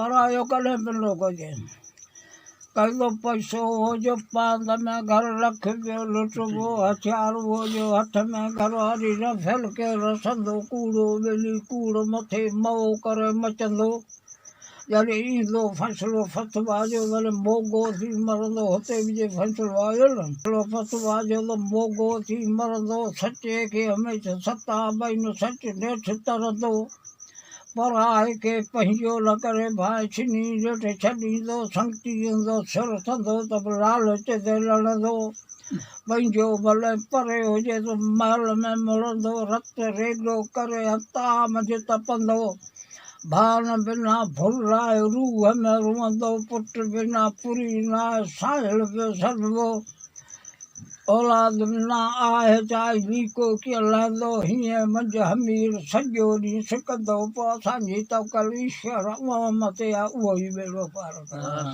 परायो कॾहिं पिलो कजे कहिड़ो पैसो हो जो पांद में घर रख पियो लुटबो हथियार हो जो हथ में घर वारी न फैल के रसंदो कूड़ो ॿेली कूड़ मथे मओ करे मचंदो जॾहिं ईंदो फ़ैसिलो फ़तवा जो वरी मोगो थी मरंदो हुते बि जे फ़ैसिलो आयो न फ़तवा जो त मोगो थी मरंदो सचे खे हमेशह सता ॿई सच नेठि तरंदो पराए खे पंहिंजो न करे भाई छिनी ॾेठ छॾींदो संगती ईंदो सिर थंदो त बि लालच ते लड़ंदो पंहिंजो भले परे हुजे त महल में मुड़ंदो रत रेडो करे ताम जे तपंदो भान बिना भुल आहे रूह में रुअंदो पुट बिना पुरी न साहिल पियो सॾिबो औलाद बिना आहे चाहे लीको कीअं लहंदो हीअं मंझि हमीर सॼो ॾींहुं सिकंदो पोइ असांजी तवकल ईश्वर उहो मथे आहे उहो ई ॿेड़ो पार कंदो।